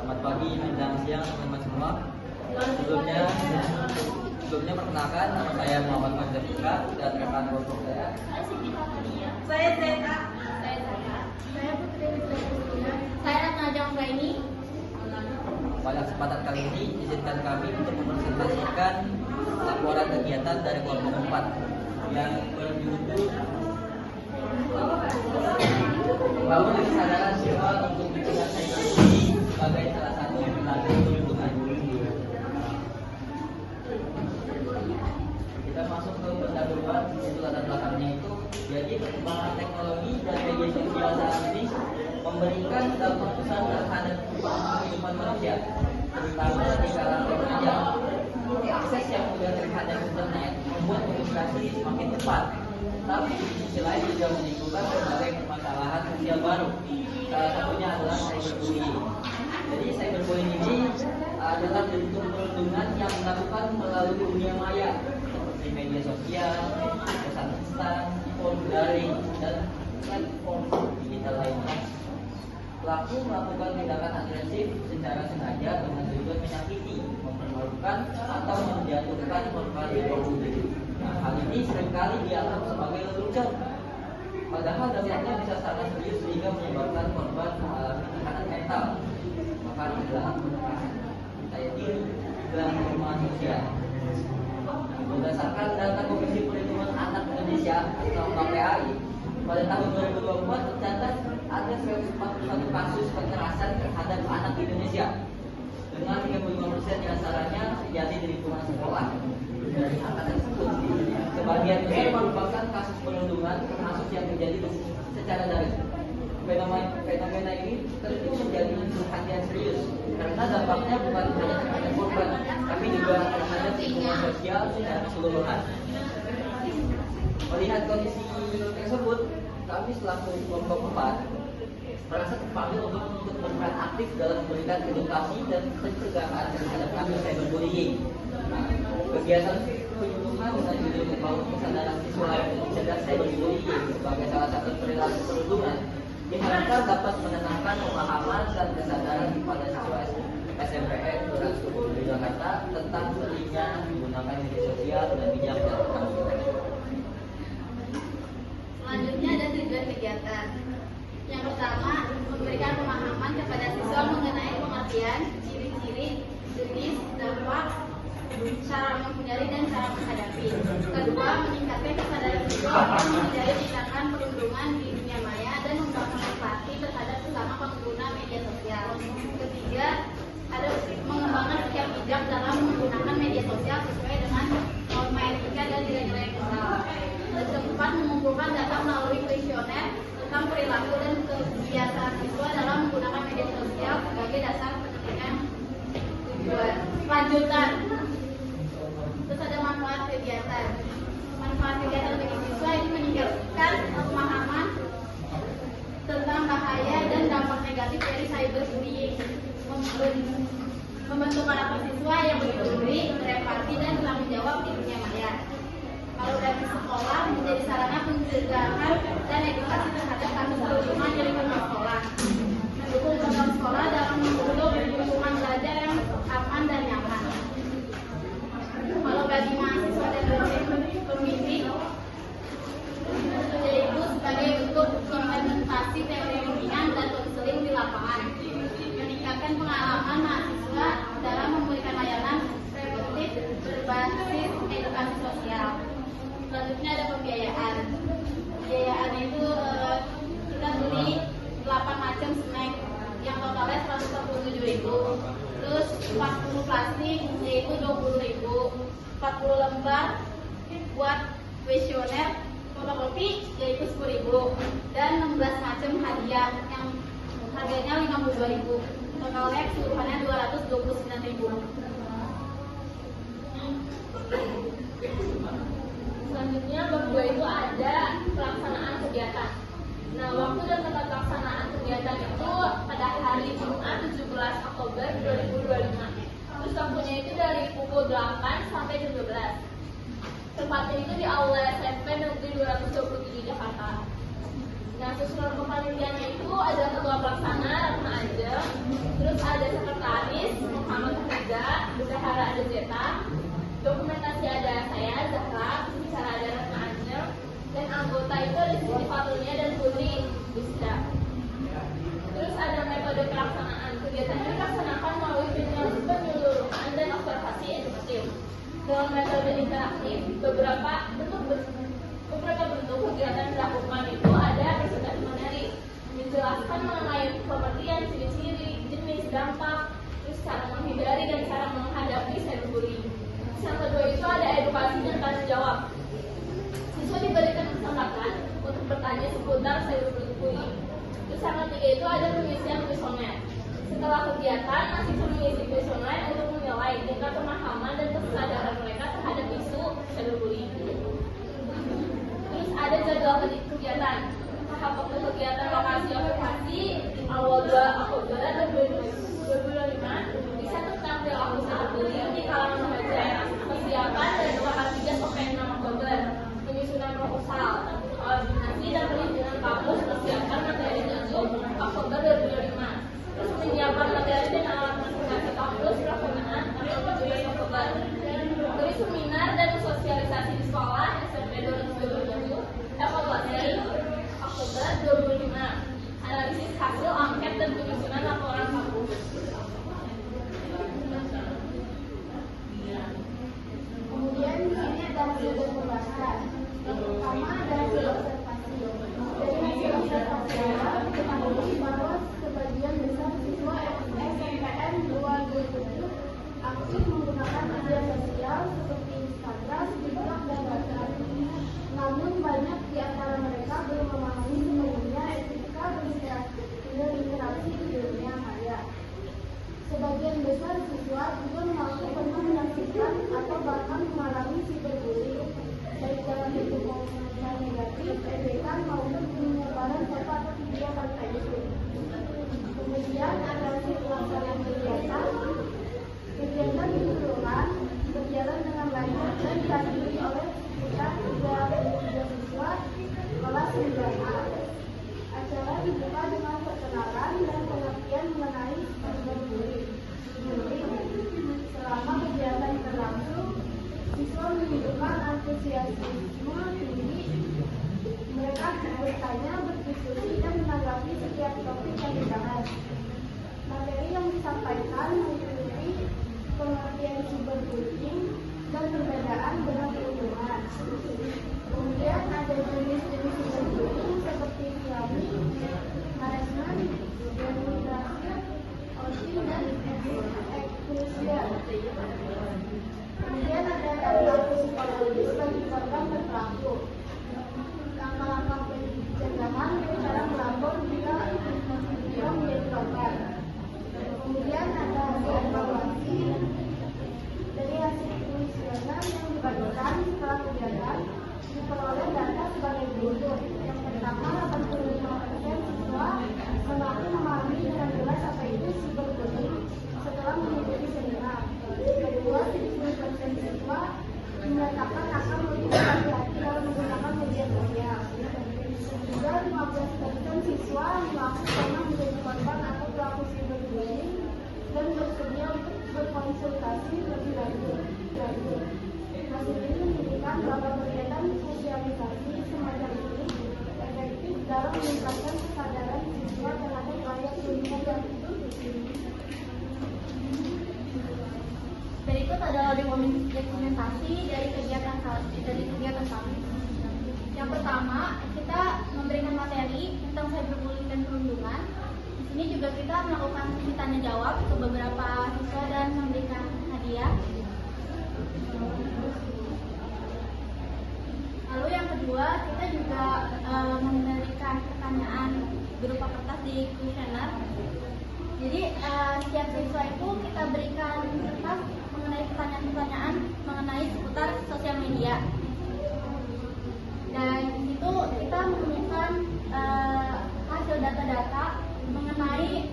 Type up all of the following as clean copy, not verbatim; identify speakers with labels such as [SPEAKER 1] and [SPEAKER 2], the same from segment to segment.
[SPEAKER 1] Selamat pagi, menjelang siang teman-teman semua. Sebelumnya perkenalkan, nama saya Muhammad Fajar Ika dan rekan kelompok saya.
[SPEAKER 2] Saya Zeta.
[SPEAKER 3] Saya Putri Wisnu. Saya Najam Raini.
[SPEAKER 1] Pada kesempatan kali ini, izinkan kami untuk mempresentasikan laporan kegiatan dari kelompok 4 yang berjudul membangun kesadaran siswa untuk menggunakan teknologi sebagai salah satu lembaga perlindungan. Kita masuk ke pendahuluan, itu latar belakangnya itu. Jadi perkembangan teknologi dan media sosial saat ini memberikan dampak besar terhadap kehidupan manusia, terutama di kalangan remaja. Akses yang mudah terhadap internet membuat komunikasi semakin cepat, tapi di sisi lain juga menimbulkan berbagai permasalahan sosial baru. Salah satunya adalah cyberbullying. Jadi cyberbullying ini adalah bentuk perundungan yang dilakukan melalui dunia maya seperti media sosial, pesan instan, forum daring, dan platform digital lainnya. Pelaku melakukan tindakan agresif secara sengaja dengan tujuan menyakiti, mempermalukan, atau menjatuhkan korban di ruang publik. Nah, hal ini seringkali dianggap sebagai lelucon, padahal dampaknya bisa sangat serius sehingga menyebabkan korban mengalami tekanan mental, bahkan kehilangan percaya diri dan hubungan sosial. Berdasarkan data Komisi Perlindungan Anak Indonesia atau KPAI, pada tahun 2024 tercatat ada 141 kasus kekerasan terhadap anak di Indonesia, dengan 35% diantaranya terjadi di lingkungan sekolah. Dari angka tersebut, sebagian besar merupakan kasus perundungan, termasuk yang terjadi secara daring. Fenomena ini tentu menjadi perhatian serius karena dampaknya bukan hanya terhadap korban, tapi juga terhadap lingkungan sosial secara keseluruhan. Melihat kondisi tersebut, kami selaku kelompok 4 merasa terpanggil untuk berperan aktif dalam memberikan edukasi dan pencegahan terhadap kasus cyberbullying. Kegiatan penyuluhan dengan judul membangun kesadaran siswa untuk mencegah cyberbullying sebagai salah satu perilaku perundungan diharapkan dapat menenangkan pemahaman dan kesadaran pada siswa SMPN di Jakarta tentang pentingnya menggunakan media sosial dan bijak dalam kampanye.
[SPEAKER 3] Selanjutnya ada tujuan kegiatan. Yang pertama, memberikan pemahaman kepada siswa mengenai pengertian, ciri-ciri, jenis, dampak, cara menghindari dan cara menghadapi. Kedua, meningkatkan kesadaran siswa untuk menghindari tindakan perundungan di dunia maya dan membangun empati terhadap sesama pengguna media sosial. Ketiga, ada mengembangkan sikap bijak dalam menggunakan media sosial sesuai dengan norma etika dan nilai-nilai moral. Dan keempat, mengumpulkan data melalui kuesioner tentang perilaku dan kebiasaan siswa dalam menggunakan media sosial sebagai dasar penilaian tujuan. Lanjutan. Terus ada manfaat kegiatan. Manfaat kegiatan bagi siswa ini meningkatkan pemahaman tentang bahaya dan dampak negatif dari cyberbullying, membentuk karakter siswa yang berdiri, berempati dan bertanggung jawab di dunia maya. Kalau dari sekolah menjadi sarana pencegahan dan edukasi terhadap kasus perundungan di lingkungan sekolah. Mendukung program sekolah dalam membentuk lingkungan belajar yang aman dan nyaman. Kalau bagi mahasiswa dan pembimbing, yaitu sebagai bentuk implementasi teori bimbingan dan konseling di lapangan, meningkatkan pengalaman mahasiswa dalam memberikan layanan preventif berbasis edukasi sosial. Selanjutnya ada pembiayaan. Pembiayaan itu kita beli 8 macam snack yang totalnya 147.000. Terus 40 plastik yaitu 20.000. 40 lembar buat kuesioner fotokopi yaitu 10.000 dan 16 macam hadiah yang harganya 52.000. Totalnya keseluruhannya 229.000.
[SPEAKER 4] Selanjutnya bab 2 itu ada pelaksanaan kegiatan. Nah, waktu dan tempat pelaksanaan kegiatan itu pada hari Jumat 17 Oktober 2025. Terus waktunya itu dari pukul 8 sampai jam 12. Tempatnya itu di Aula SMP Negeri 227 Jakarta. Nah, susunan kepanitiaannya itu ada ketua pelaksana, Ratna Aja, terus Terus ada sekretaris Muhammad Hafiza, bendahara ada Zeta, dokumentasi ada saya Zahra, bicara ada Ratna Angel, dan anggota itu ada Siti Fatulnya dan Putri Busda. Terus ada metode pelaksanaan. Kegiatan ini dilaksanakan melalui penyuluhan dan observasi edukatif. Dengan metode interaktif, beberapa bentuk kegiatan dilakukan itu ada presentasi materi, menjelaskan mengenai pengertian, ciri-ciri, jenis, dampak, terus cara menghindari dan cara menghadapi cyberbullying. Yang kedua itu ada edukasi dan tanggung jawab. Siswa diberikan kesempatan untuk bertanya seputar cyberbullying. Terus yang ketiga itu ada pengisian kuesioner. Setelah kegiatan, siswa mengisi kuesioner untuk menilai tingkat pemahaman dan kesadaran mereka terhadap isu cyberbullying. Terus ada jadwal kegiatan. Tahap waktu kegiatan lokasi observasi awal 2 Oktober 2025 bisa tentang perilaku cyberbullying di kalangan remaja. Persiapan dan 2 sampai 6 Oktober. Penyusunan proposal, koordinasi dan perizinan kampus persiapan materi 7 Oktober 2025. Terus menyiapkan materi dan alat presentasi kampus pelaksanaan tanggal 17 Oktober. Terus seminar dan sosialisasi di sekolah SMP 2027 evaluasi Oktober 2025. Analisis hasil angket dan penyusunan laporan kampus.
[SPEAKER 3] Kemudian di sini ada hasil pembahasan. Yang pertama ada hasil observasi. Dari hasil observasi diketahui bahwa sebagian besar siswa SNPTN 227 aktif menggunakan media sosial seperti Instagram, TikTok, dan WhatsApp. Namun banyak di antara mereka belum memahami sepenuhnya etika berinteraksi di dunia maya. Sebagian besar siswa juga mengaku pernah menyaksikan atau bahkan mengalami cyberbullying, baik dalam bentuk komentar negatif, ejekan maupun penyebaran foto atau video pada Facebook. Kemudian ada hasil pelaksanaan kegiatan. Kegiatan keseluruhan berjalan dengan lancar dan dihadiri oleh sekitar 33 siswa kelas 9A. Acara dibuka dengan perkenalan dan pengertian mengenai cyberbullying. Selama kegiatan berlangsung, siswa menunjukkan antusiasme tinggi. Mereka bertanya, berdiskusi, dan menanggapi setiap topik yang dibahas. Materi yang disampaikan meliputi pengertian cyberbullying dan perbedaan dengan perundungan. Kemudian ada jenis-jenis cyberbullying seperti pyramid, harassment, denigrasi, outing, dan eksklusi. Kemudian ada dampak psikologis bagi korban berpelaku. Langkah-langkah pencegahan dan cara melapor jika menjadi korban. Kemudian ada hasil evaluasi. Dari hasil kuesioner yang dibagikan setelah kegiatan diperoleh data sebagai berikut. Yang pertama, 85% siswa mengaku memahami dengan jelas apa itu cyberbullying setelah mengikuti seminar. Kedua, 70% siswa menyatakan akan lebih hati-hati dalam menggunakan media sosial. Juga 15% siswa mengaku pernah menjadi korban atau pelaku cyberbullying dan bersedia untuk berkonsultasi lebih lanjut. Hasil ini menunjukkan bahwa kegiatan sosialisasi semacam ini efektif dalam meningkatkan kesadaran siswa terhadap layak lingkungan. Berikut adalah dokumentasi dari kegiatan kami. Yang pertama, kita memberikan materi tentang cyberbullying dan perundungan. Di sini juga kita melakukan tanya jawab ke beberapa siswa dan memberikan hadiah. Lalu yang kedua, kita juga memberikan pertanyaan berupa kertas di kuesioner. Jadi setiap siswa itu kita berikan kertas mengenai pertanyaan-pertanyaan mengenai seputar sosial media. Dan di situ kita menemukan hasil data-data mengenai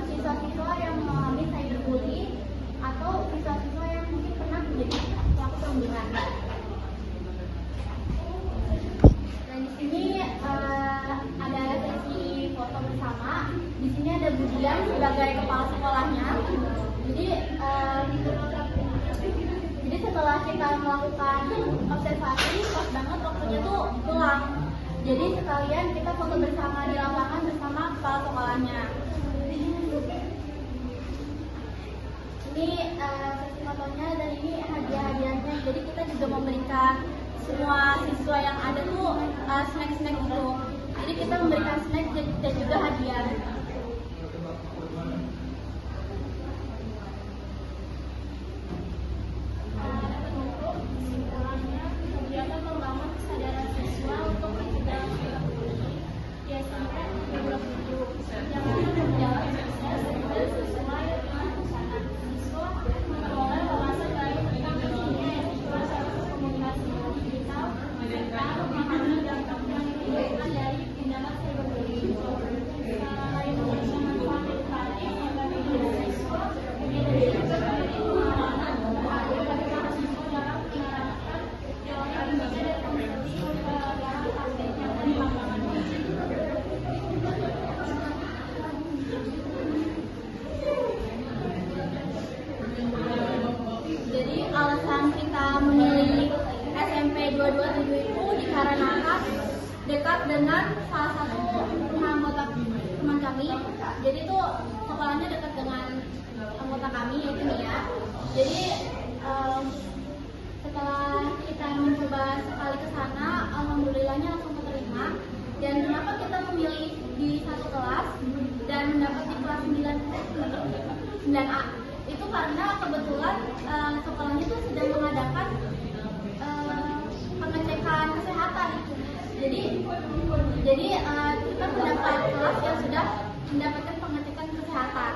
[SPEAKER 3] siswa-siswa yang mengalami cyberbullying atau siswa-siswa yang mungkin pernah menjadi pelaku perundungan. Dan di sini ada sesi foto bersama. Di sini ada Budi Hadian sebagai kepala sekolahnya. Jadi setelah kita melakukan observasi, pas banget waktunya tuh pulang. Jadi sekalian kita foto bersama di lapangan bersama kepala sekolahnya. Ini sesi fotonya dan ini hadiah-hadiahnya. Jadi kita juga memberikan semua siswa yang ada tuh snack-snack gitu. Jadi kita memberikan snack dan juga hadiah.
[SPEAKER 2] Kegiatan membangun kesadaran siswa untuk mencegah perilaku bullying biasanya berbuat dulu yang akan berjalan sukses dan sesuai dengan rencana. Siswa memperoleh wawasan baru tentang bullying, proses komunikasi digital, serta memahami dampak yang ditimbulkan dari tindakan cyberbullying. Selain memberikan manfaat edukatif bagi siswa, kegiatan ini juga memberi pengalaman bagi para siswa dalam menerapkan teori dan konsepsi dalam praktiknya di lapangan.
[SPEAKER 3] Jadi alasan kita memilih SMP 227 itu dikarenakan dekat dengan salah satu anggota teman kami. Jadi itu sekolahnya dekat dengan anggota kami yaitu Nia. Jadi setelah kita mencoba sekali ke sana, alhamdulillahnya langsung keterima. Dan kenapa kita memilih di satu kelas dan mendapat di kelas 9A? Itu karena kebetulan sekolahnya itu sedang mengadakan pengecekan kesehatan. Jadi kita mendapat kelas yang sudah mendapatkan pengecekan kesehatan.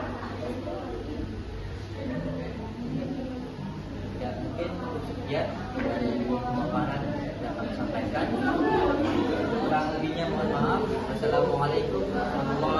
[SPEAKER 1] Ya, mungkin sekian dari pemaparan yang dapat disampaikan. Kurang lebihnya mohon maaf. Assalamualaikum warahmatullahi wabarakatuh.